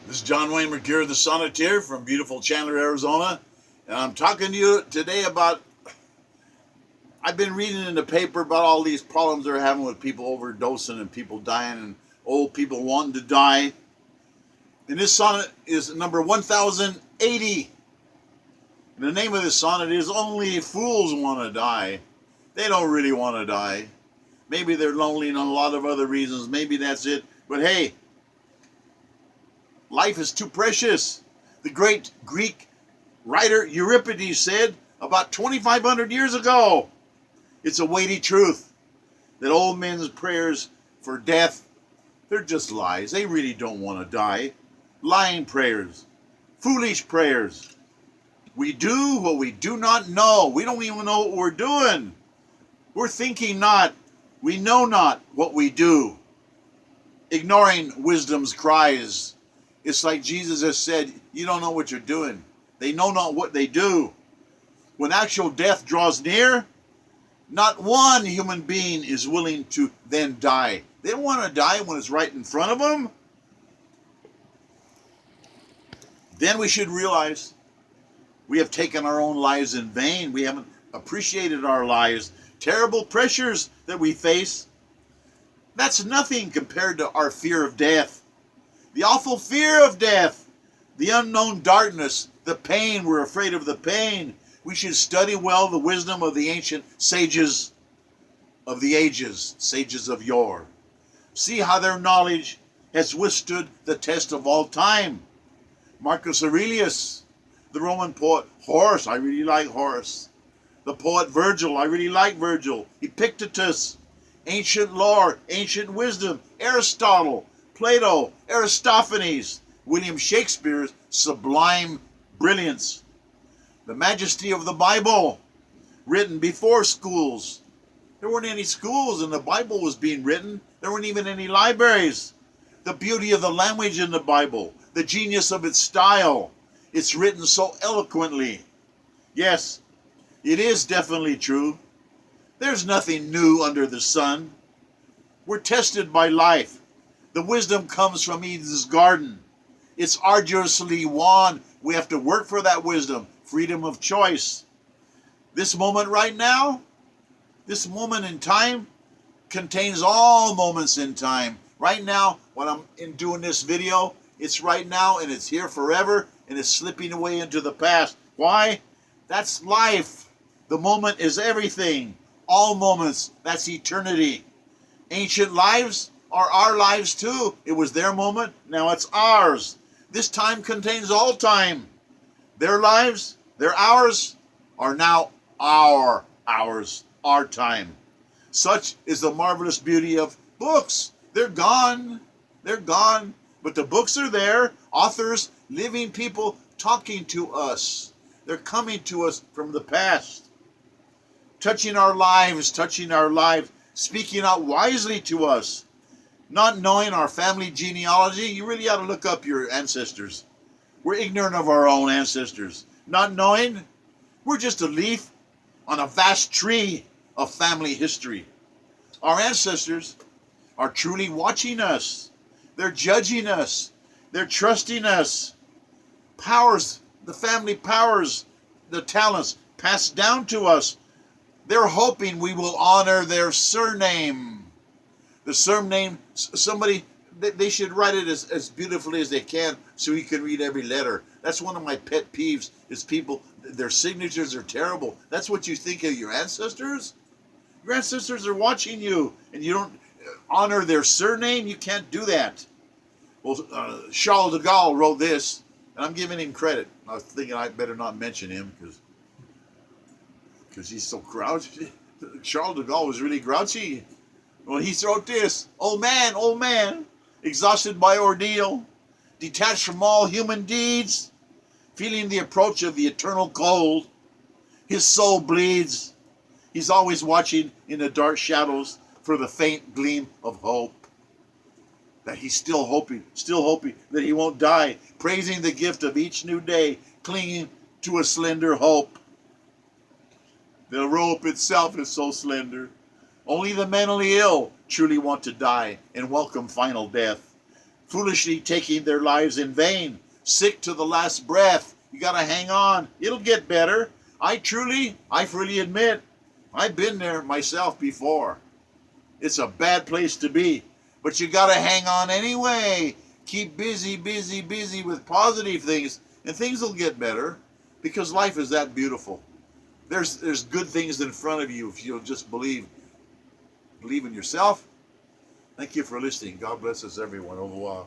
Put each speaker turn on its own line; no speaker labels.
This is John Wayne Mercure, the Sonneteer from beautiful Chandler, Arizona. And I'm talking to you today about, I've been reading in the paper about all these problems they're having with people overdosing and people dying and old people wanting to die. And this sonnet is number 1080. And the name of this sonnet is Only Fools Want to Die. They don't really want to die. Maybe they're lonely and a lot of other reasons. Maybe that's it. But hey, life is too precious. The great Greek writer Euripides said about 2,500 years ago. It's a weighty truth that old men's prayers for death, they're just lies. They really don't want to die. Lying prayers, foolish prayers. We do what we do not know. We don't even know what we're doing. We're thinking not. We know not what we do. Ignoring wisdom's cries. It's like Jesus has said, you don't know what you're doing. They know not what they do. When actual death draws near, not one human being is willing to then die. They don't want to die when it's right in front of them. Then we should realize we have taken our own lives in vain. We haven't appreciated our lives. Terrible pressures that we face. That's nothing compared to our fear of death. The awful fear of death. The unknown darkness. The pain. We're afraid of the pain. We should study well the wisdom of the ancient sages of the ages. Sages of yore. See how their knowledge has withstood the test of all time. Marcus Aurelius, the Roman poet. Horace, I really like Horace. The poet Virgil, I really like Virgil. Epictetus, ancient lore, ancient wisdom. Aristotle, Plato, Aristophanes, William Shakespeare's sublime brilliance. The majesty of the Bible, written before schools. There weren't any schools and the Bible was being written. There weren't even any libraries. The beauty of the language in the Bible, the genius of its style. It's written so eloquently. Yes, it is definitely true. There's nothing new under the sun. We're tested by life. The wisdom comes from Eden's garden. It's arduously won. We have to work for that wisdom. Freedom of choice. This moment right now, this moment in time, contains all moments in time. Right now, when I'm doing this video, it's right now and it's here forever and it's slipping away into the past. Why? That's life. The moment is everything. All moments, that's eternity. Ancient lives are our lives too. It was their moment, now it's ours. This time contains all time. Their lives, their hours, are now our hours, our time. Such is the marvelous beauty of books. They're gone. They're gone. But the books are there. Authors, living people talking to us. They're coming to us from the past. Touching our lives, speaking out wisely to us. Not knowing our family genealogy, you really ought to look up your ancestors. We're ignorant of our own ancestors. Not knowing, we're just a leaf on a vast tree of family history. Our ancestors are truly watching us. They're judging us. They're trusting us. Powers, the family powers, the talents passed down to us. They're hoping we will honor their surname. The surname, somebody, they should write it as beautifully as they can so you can read every letter. That's one of my pet peeves is people, their signatures are terrible. That's what you think of your ancestors? Your ancestors are watching you and you don't honor their surname. You can't do that. Well, Charles de Gaulle wrote this, and I'm giving him credit. I was thinking I better not mention him because he's so grouchy. Charles de Gaulle was really grouchy. Well, he wrote this, old man, exhausted by ordeal, detached from all human deeds, feeling the approach of the eternal cold. His soul bleeds. He's always watching in the dark shadows for the faint gleam of hope. That he's still hoping that he won't die, praising the gift of each new day, clinging to a slender hope. The rope itself is so slender. Only the mentally ill truly want to die and welcome final death. foolishly taking their lives in vain, sick to the last breath. You got to hang on. It'll get better. I freely admit, I've been there myself before. It's a bad place to be, but you got to hang on anyway. Keep busy, busy, busy with positive things, and things will get better because life is that beautiful. There's good things in front of you if you'll just believe in yourself. Thank you for listening. God bless us, everyone. Au revoir.